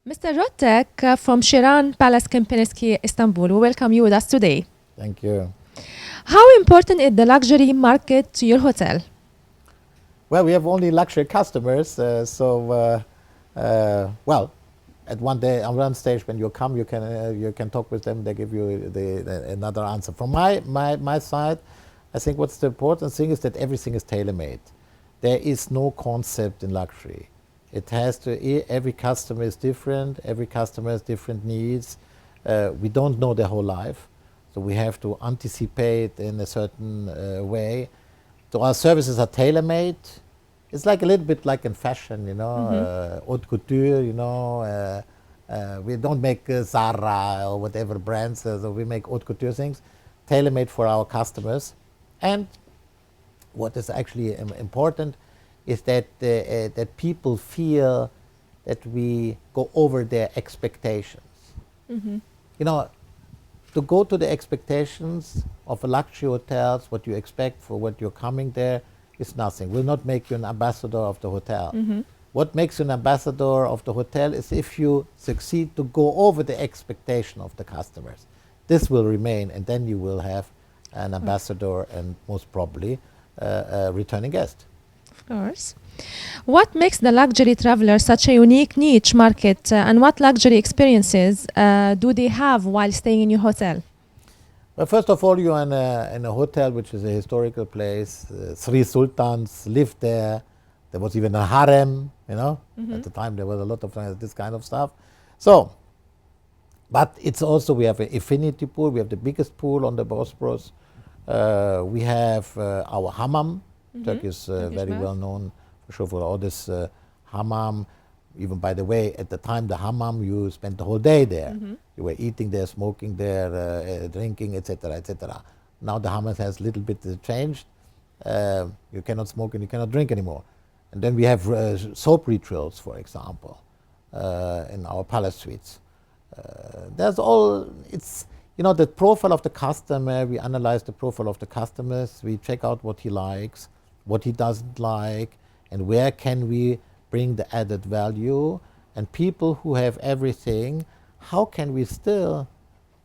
Mr. Rotek from Shiran Palace Kempinski, Istanbul, we welcome you with us today. Thank you. How important is the luxury market to your hotel? Well, we have only luxury customers, well, at one stage when you come, you can talk with them. They give you another answer. From my side, I think what's the important thing is that everything is tailor-made. There is no concept in luxury. It has to. Every customer is different. Every customer has different needs. We don't know their whole life, so we have to anticipate in a certain way. So our services are tailor-made. It's like a little bit like in fashion, haute couture, we don't make Zara or whatever brands, so we make haute couture things, tailor-made for our customers. And what is actually important is that that people feel that we go over their expectations. To go to the expectations of a luxury hotels, what you expect for what you're coming there is nothing. Will not make you an ambassador of the hotel. What makes you an ambassador of the hotel is if you succeed to go over the expectation of the customers. This will remain, and then you will have an ambassador and most probably a returning guest. Of course. What makes the luxury traveler such a unique niche market, and what luxury experiences do they have while staying in your hotel? Well, first of all, you're in a hotel which is a historical place. Three sultans lived there. There was even a harem, At the time there was a lot of this kind of stuff. So, but it's also, we have an infinity pool. We have the biggest pool on the Bosporus. We have our hammam. Turkey is very well known for sure for all this hammam. Even, by the way, at the time, the hammam, you spent the whole day there. You were eating there, smoking there, drinking, etc., etc. Now the hammam has a little bit changed. You cannot smoke and you cannot drink anymore. And then we have soap rituals, for example, in our palace suites. There's all, it's, the profile of the customer, we analyze the profile of the customers, we check out what he likes, what he doesn't like, and where can we bring the added value. And people who have everything, how can we still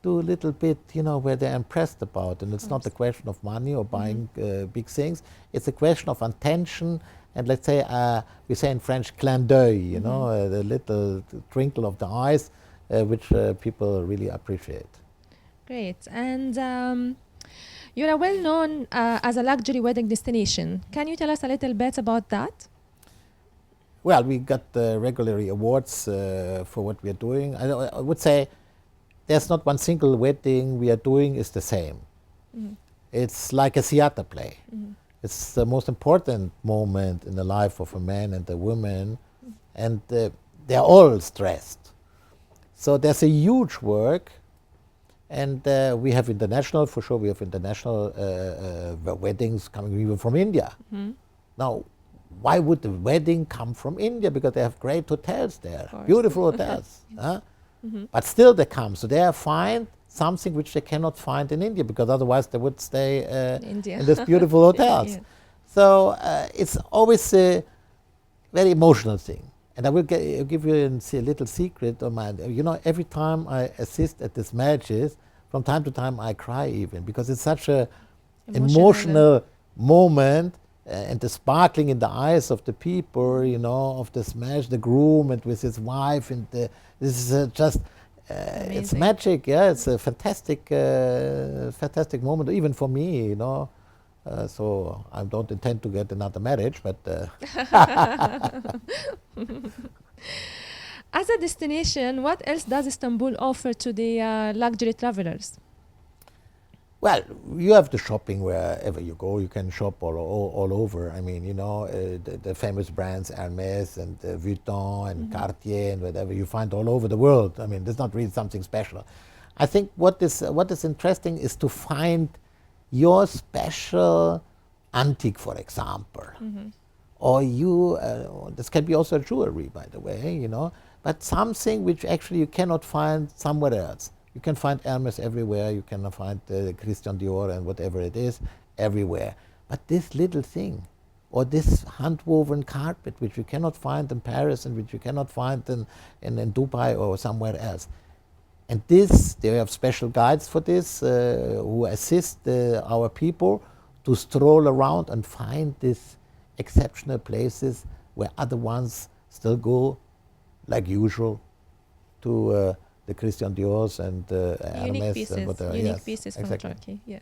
do a little bit, where they're impressed about. And it's not a question of money or buying big things. It's a question of attention. And let's say, we say in French, clin d'oeil, the little twinkle of the eyes, which people really appreciate. Great. And you're a well-known as a luxury wedding destination. Can you tell us a little bit about that? Well, we got regularly awards for what we are doing. I would say there's not one single wedding we are doing is the same. It's like a theater play. It's the most important moment in the life of a man and a woman, and they're all stressed. So there's a huge work, and we have international, for sure we have international weddings coming even from India. Now, why would the wedding come from India? Because they have great hotels there, beautiful hotels. But still they come, so they find something which they cannot find in India, because otherwise they would stay in this beautiful hotels. So it's always a very emotional thing. And I will give you a little secret of mine. Every time I assist at these matches, from time to time I cry even, because it's such a emotional moment. And the sparkling in the eyes of the people, of this match, the groom and with his wife, and this is just, it's magic, it's a fantastic, fantastic moment, even for me, so I don't intend to get another marriage, but... As a destination, what else does Istanbul offer to the luxury travelers? Well, you have the shopping wherever you go. You can shop all over. I mean, the famous brands Hermes and Vuitton and Cartier and whatever you find all over the world. I mean, there's not really something special. I think what is interesting is to find your special antique, for example. Or this can be also jewelry, by the way, but something which actually you cannot find somewhere else. You can find Hermes everywhere, you can find Christian Dior and whatever it is everywhere. But this little thing, or this hand-woven carpet which you cannot find in Paris and which you cannot find in Dubai or somewhere else. And this, they have special guides for this who assist our people to stroll around and find these exceptional places where other ones still go, like usual, to the Christian Dior's and Hermes and whatever. Unique pieces from exactly. Turkey. Yeah.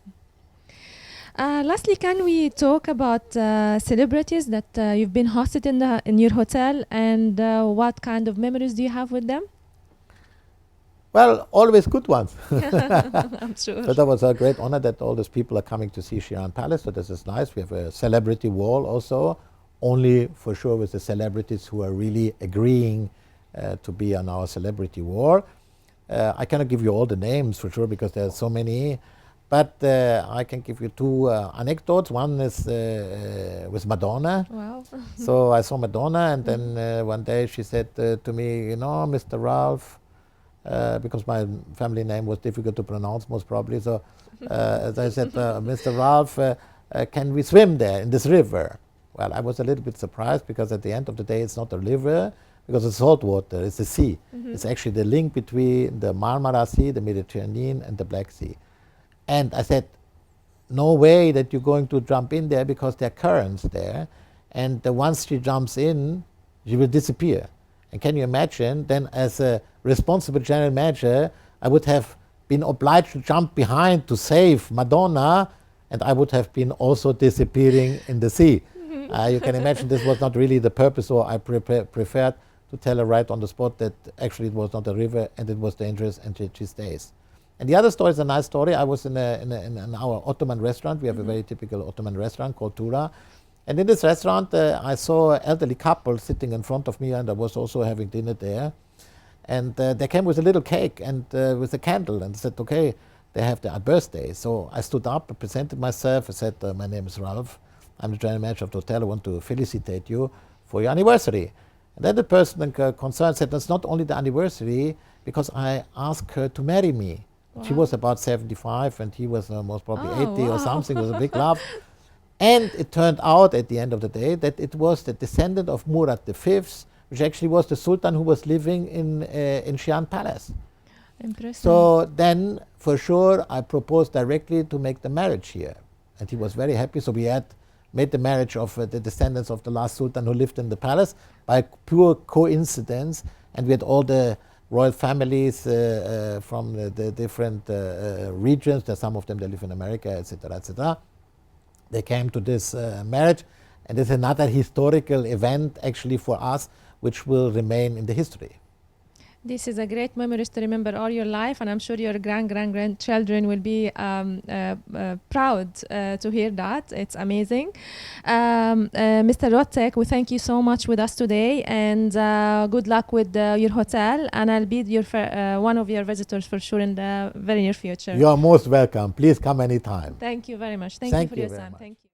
Lastly, can we talk about celebrities that you've been hosted in your hotel, and what kind of memories do you have with them? Well, always good ones. I'm sure. So that was a great honor that all these people are coming to see Shiran Palace. So this is nice. We have a celebrity wall also, only for sure with the celebrities who are really agreeing to be on our celebrity wall. I cannot give you all the names for sure because there are so many, but I can give you two anecdotes. One is with Madonna. Wow. So I saw Madonna, and then one day she said to me, you know, Mr. Ralph, because my family name was difficult to pronounce most probably, so as I said, Mr. Ralph, can we swim there in this river? Well, I was a little bit surprised because at the end of the day it's not a river because it's salt water, it's a sea. It's actually the link between the Marmara Sea, the Mediterranean and the Black Sea. And I said, no way that you're going to jump in there because there are currents there, and once she jumps in, she will disappear. And can you imagine, then as a responsible general manager, I would have been obliged to jump behind to save Madonna, and I would have been also disappearing in the sea. You can imagine this was not really the purpose, so I preferred to tell her right on the spot that actually it was not a river and it was dangerous and she stays. And the other story is a nice story. I was in our Ottoman restaurant. We have a very typical Ottoman restaurant called Tura. And in this restaurant, I saw an elderly couple sitting in front of me, and I was also having dinner there. And they came with a little cake and with a candle and said, okay, they have their birthday. So I stood up and presented myself. I said, my name is Ralph. I'm the general manager of the hotel. I want to felicitate you for your anniversary. And then the person concerned said, that's not only the anniversary, because I asked her to marry me. Wow. She was about 75 and he was most probably 80 or something. It was a big laugh. And it turned out at the end of the day that it was the descendant of Murad V, which actually was the Sultan who was living in Shiran Palace. Interesting. So then, for sure, I proposed directly to make the marriage here. And he was very happy. So we had made the marriage of the descendants of the last Sultan who lived in the palace by pure coincidence. And we had all the royal families from the different regions. There's some of them that live in America, etc., etc. They came to this marriage, and it's another historical event actually for us, which will remain in the history. This is a great memories to remember all your life, and I'm sure your grandchildren will be proud to hear that. It's amazing. Mr. Rotek, we thank you so much with us today, and good luck with your hotel, and I'll be your one of your visitors for sure in the very near future. You are most welcome. Please come anytime. Thank you very much. Thank you for your time. Thank you.